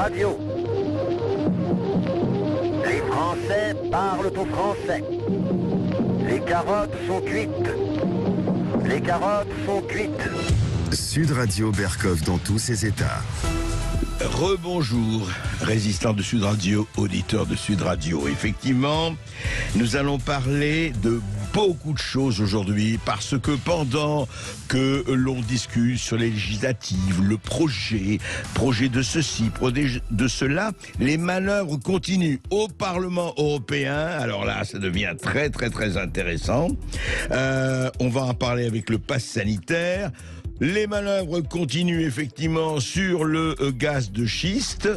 Radio. Les Français parlent au français. Les carottes sont cuites. Les carottes sont cuites. Sud Radio Berkov dans tous ses états. Rebonjour, résistants de Sud Radio, auditeurs de Sud Radio. Effectivement, nous allons parler de beaucoup de choses aujourd'hui parce que pendant que l'on discute sur les législatives, le projet de ceci, projet de cela, les manœuvres continuent au Parlement européen. Alors là, ça devient très très très intéressant. On va en parler avec le pass sanitaire. Les manœuvres continuent effectivement sur le gaz de schiste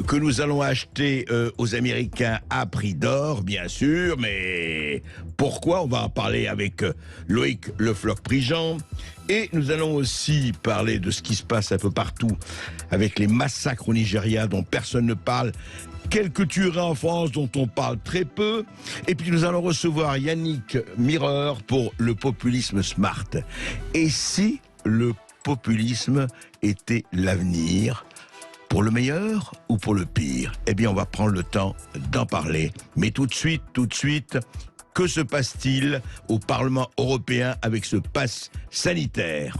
que nous allons acheter aux Américains à prix d'or, bien sûr. Mais pourquoi? On va en parler avec Loïc Le Floch-Prigent. Et nous allons aussi parler de ce qui se passe un peu partout avec les massacres au Nigeria dont personne ne parle. Quelques tueries en France dont on parle très peu. Et puis nous allons recevoir Yannick Mireur pour le populisme smart. Et si le populisme était l'avenir, pour le meilleur ou pour le pire? Eh bien, on va prendre le temps d'en parler. Mais tout de suite, que se passe-t-il au Parlement européen avec ce pass sanitaire?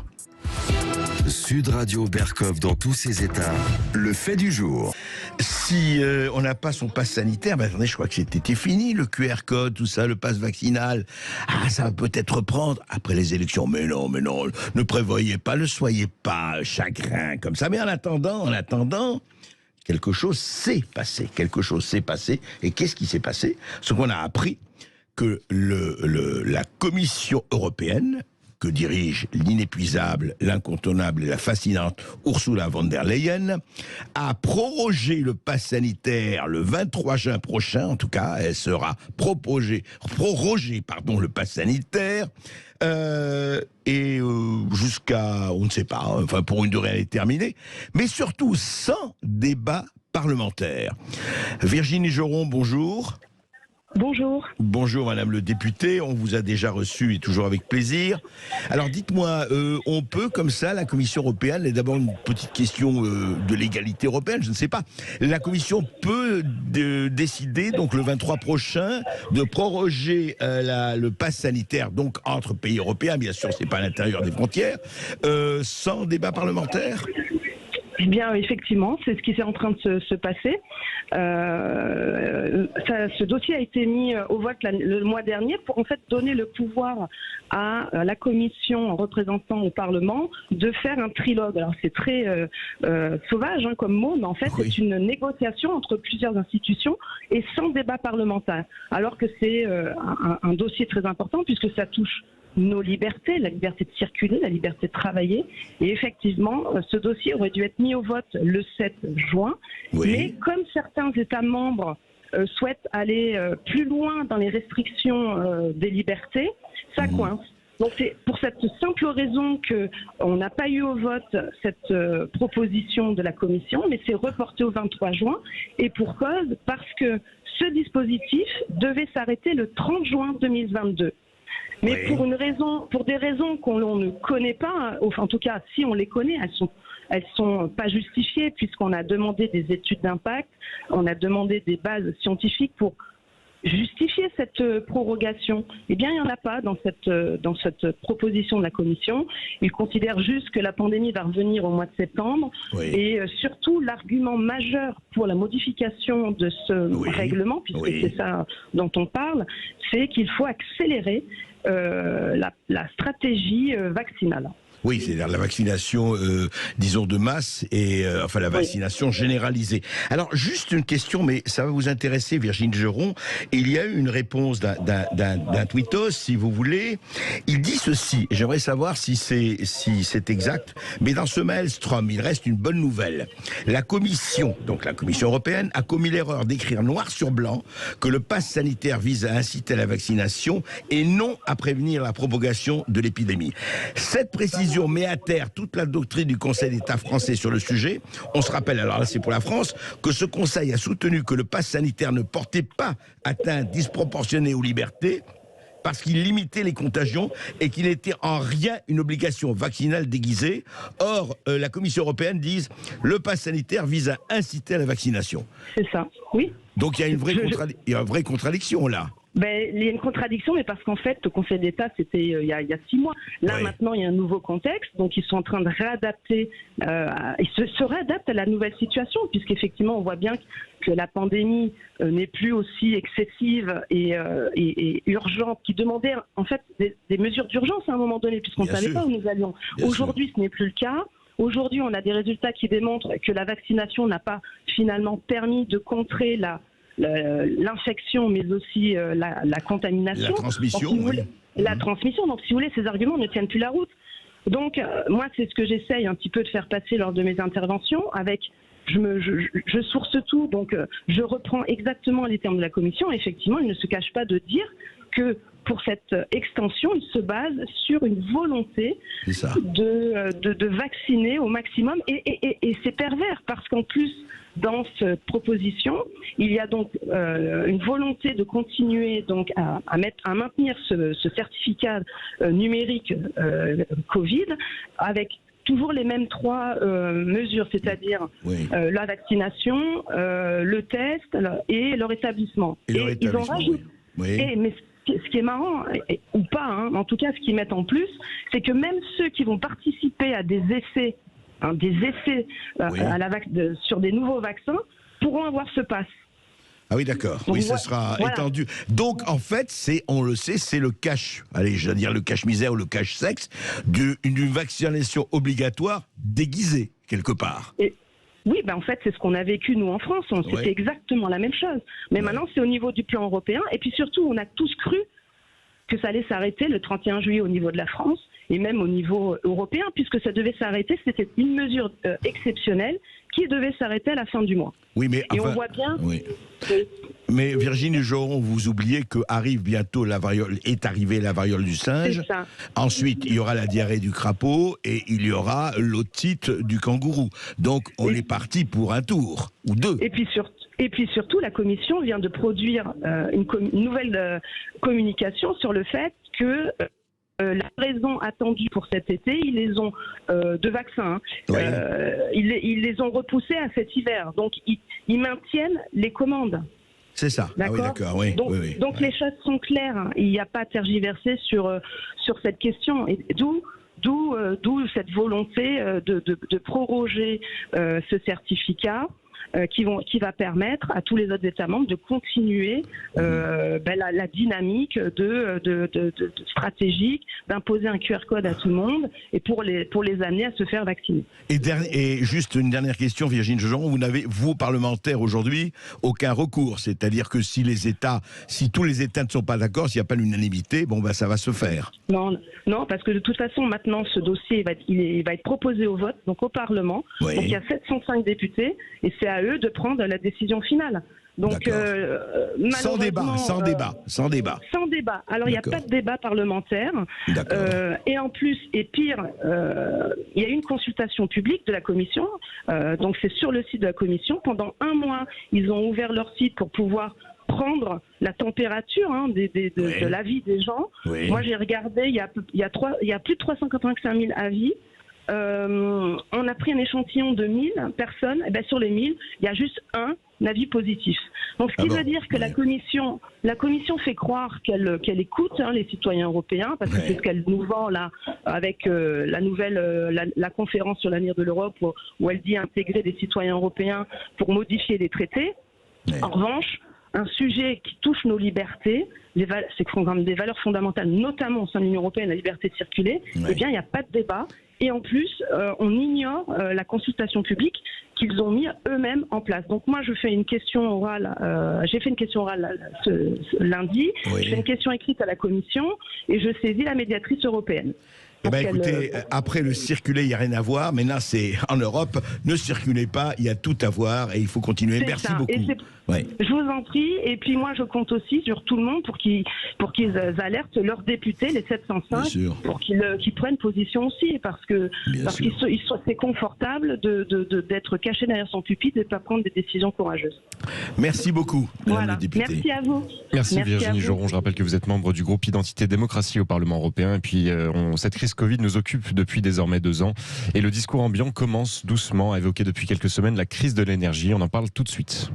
Sud Radio Berkov dans tous ses états. Le fait du jour. Si on n'a pas son pass sanitaire, attendez, je crois que c'était fini, le QR code, tout ça, le pass vaccinal. Ah, ça va peut-être reprendre après les élections. Mais non, ne prévoyez pas, ne soyez pas chagrin comme ça. Mais en attendant, quelque chose s'est passé. Et qu'est-ce qui s'est passé? Ce qu'on a appris, que la Commission européenne, que dirige l'inépuisable, l'incontournable et la fascinante Ursula von der Leyen, a prorogé le pass sanitaire le 23 juin prochain. En tout cas, elle sera prorogé, le pass sanitaire, jusqu'à, on ne sait pas, enfin pour une durée indéterminée, mais surtout sans débat parlementaire. Virginie Geron, bonjour. Bonjour. Bonjour Madame le député, on vous a déjà reçu et toujours avec plaisir. Alors dites-moi, on peut comme ça, la Commission européenne, et d'abord une petite question de l'égalité européenne, je ne sais pas, la Commission peut décider donc le 23 prochain de proroger le pass sanitaire donc entre pays européens, bien sûr c'est pas à l'intérieur des frontières, sans débat parlementaire? Eh bien, effectivement, c'est ce qui est en train de se passer. Ce dossier a été mis au vote le mois dernier pour en fait donner le pouvoir à la Commission représentant au Parlement de faire un trilogue. Alors c'est très sauvage comme mot, mais en fait oui. C'est une négociation entre plusieurs institutions et sans débat parlementaire. Alors que c'est un dossier très important puisque ça touche nos libertés, la liberté de circuler, la liberté de travailler. Et effectivement, ce dossier aurait dû être mis au vote le 7 juin. Oui. Mais comme certains États membres souhaitent aller plus loin dans les restrictions des libertés, ça coince. Donc c'est pour cette simple raison qu'on n'a pas eu au vote cette proposition de la Commission, mais c'est reporté au 23 juin. Et pour cause, parce que ce dispositif devait s'arrêter le 30 juin 2022. Mais oui. Pour des raisons qu'on ne connaît pas, enfin en tout cas si on les connaît, elles sont pas justifiées puisqu'on a demandé des études d'impact, on a demandé des bases scientifiques pour justifier cette prorogation. Eh bien, il n'y en a pas dans cette proposition de la Commission. Ils considèrent juste que la pandémie va revenir au mois de septembre. Oui. Et surtout, l'argument majeur pour la modification de ce règlement, puisque c'est ça dont on parle, c'est qu'il faut accélérer la stratégie vaccinale. Oui, c'est-à-dire la vaccination, disons, de masse et enfin la vaccination généralisée. Alors, juste une question, mais ça va vous intéresser, Virginie Geron. Il y a eu une réponse d'un tweetos, si vous voulez. Il dit ceci, j'aimerais savoir si c'est exact, mais dans ce maelstrom, il reste une bonne nouvelle. La Commission, donc la Commission européenne, a commis l'erreur d'écrire noir sur blanc que le pass sanitaire vise à inciter à la vaccination et non à prévenir la propagation de l'épidémie. Cette précision met à terre toute la doctrine du Conseil d'État français sur le sujet. On se rappelle, alors là c'est pour la France, que ce Conseil a soutenu que le pass sanitaire ne portait pas atteinte disproportionnée aux libertés parce qu'il limitait les contagions et qu'il n'était en rien une obligation vaccinale déguisée. Or, la Commission européenne dit le pass sanitaire vise à inciter à la vaccination. C'est ça, oui. Donc il y a une vraie contradiction là. Ben, il y a une contradiction, mais parce qu'en fait, le Conseil d'État, c'était il y a 6 mois. Là, maintenant, il y a un nouveau contexte, donc ils sont en train de réadapter, ils se réadaptent à la nouvelle situation, puisqu'effectivement, on voit bien que la pandémie n'est plus aussi excessive et urgente, qui demandait en fait des mesures d'urgence à un moment donné, puisqu'on ne savait pas où nous allions. Aujourd'hui, ce n'est plus le cas. Aujourd'hui, on a des résultats qui démontrent que la vaccination n'a pas finalement permis de contrer l'infection, mais aussi la contamination. La transmission, donc, si vous voulez, la transmission. Donc, si vous voulez, ces arguments ne tiennent plus la route. Donc, moi, c'est ce que j'essaye un petit peu de faire passer lors de mes interventions. Je source tout, donc je reprends exactement les termes de la Commission. Effectivement, il ne se cache pas de dire que pour cette extension, il se base sur une volonté de vacciner au maximum. Et c'est pervers, parce qu'en plus, dans cette proposition, il y a donc une volonté de continuer donc à maintenir ce certificat numérique Covid avec toujours les mêmes 3 mesures, c'est-à-dire la vaccination, le test et le rétablissement. Ils ont rajouté. Mais ce qui est marrant, ou pas, hein, en tout cas, ce qu'ils mettent en plus, c'est que même ceux qui vont participer à des essais, sur des nouveaux vaccins, pourront avoir ce pass. Ah oui, d'accord. Oui, ça sera étendu. Donc, en fait, on le sait, c'est le cache, le cache-misère ou le cache-sexe d'une vaccination obligatoire déguisée, quelque part. Oui, en fait, c'est ce qu'on a vécu, nous, en France. C'était exactement la même chose. Mais maintenant, c'est au niveau du plan européen. Et puis surtout, on a tous cru que ça allait s'arrêter le 31 juillet au niveau de la France et même au niveau européen, puisque ça devait s'arrêter. C'était une mesure exceptionnelle qui devait s'arrêter à la fin du mois. Oui, mais on voit bien... Oui. Mais Virginie Joron, vous oubliez est arrivée la variole du singe. Ensuite, il y aura la diarrhée du crapaud et il y aura l'otite du kangourou. Donc, on est parti pour un tour ou 2. Et puis surtout, la Commission vient de produire une nouvelle communication sur le fait que la raison attendue pour cet été, ils les ont de vaccins. Ils les ont repoussés à cet hiver. Donc, ils maintiennent les commandes. C'est ça. D'accord. Ah oui, d'accord. Donc les choses sont claires. Il n'y a pas à tergiverser sur cette question. Et d'où cette volonté de proroger ce certificat qui va permettre à tous les autres États membres de continuer la dynamique stratégique d'imposer un QR code à tout le monde et pour les amener à se faire vacciner. Et juste une dernière question, Virginie Joron, vous n'avez, vous, parlementaires, aujourd'hui, aucun recours. C'est-à-dire que si tous les États ne sont pas d'accord, s'il n'y a pas l'unanimité, ça va se faire. Non, parce que de toute façon, maintenant, ce dossier il va être proposé au vote, donc au Parlement. Donc il y a 705 députés, et c'est à eux de prendre la décision finale. Donc, sans débat. Alors, il n'y a pas de débat parlementaire. Et en plus, et pire, il y a une consultation publique de la Commission. Donc, c'est sur le site de la Commission. Pendant 1 mois, ils ont ouvert leur site pour pouvoir prendre la température de l'avis des gens. Moi, j'ai regardé, il y a plus de 385 000 avis. On a pris un échantillon de 1000 personnes, et sur les 1000, il y a juste un avis positif. Donc ce qui veut dire que la commission fait croire qu'elle écoute les citoyens européens, parce que c'est ce qu'elle nous vend là avec la conférence sur l'avenir de l'Europe où elle dit intégrer des citoyens européens pour modifier les traités. En revanche, un sujet qui touche nos libertés, c'est quand même des valeurs fondamentales, notamment au sein de l'Union européenne, la liberté de circuler, eh bien il n'y a pas de débat. Et en plus, on ignore la consultation publique qu'ils ont mis eux-mêmes en place. Donc moi, je fais une question orale. J'ai fait une question orale ce lundi. J'ai fait une question écrite à la Commission et je saisis la médiatrice européenne. Eh ben, écoutez, après le circuler, il n'y a rien à voir. Mais là, c'est en Europe. Ne circulez pas, il y a tout à voir et il faut continuer. Merci beaucoup. Ouais. Je vous en prie. Et puis moi, je compte aussi sur tout le monde pour qu'ils alertent leurs députés, les 705, pour qu'ils prennent position aussi. Parce que c'est confortable d'être caché derrière son pupitre et de ne pas prendre des décisions courageuses. Merci beaucoup, madame la députée. Merci à vous. Merci Virginie Joron. Je rappelle que vous êtes membre du groupe Identité Démocratie au Parlement européen. Et puis, cette crise Covid nous occupe depuis désormais 2 ans. Et le discours ambiant commence doucement à évoquer depuis quelques semaines la crise de l'énergie. On en parle tout de suite.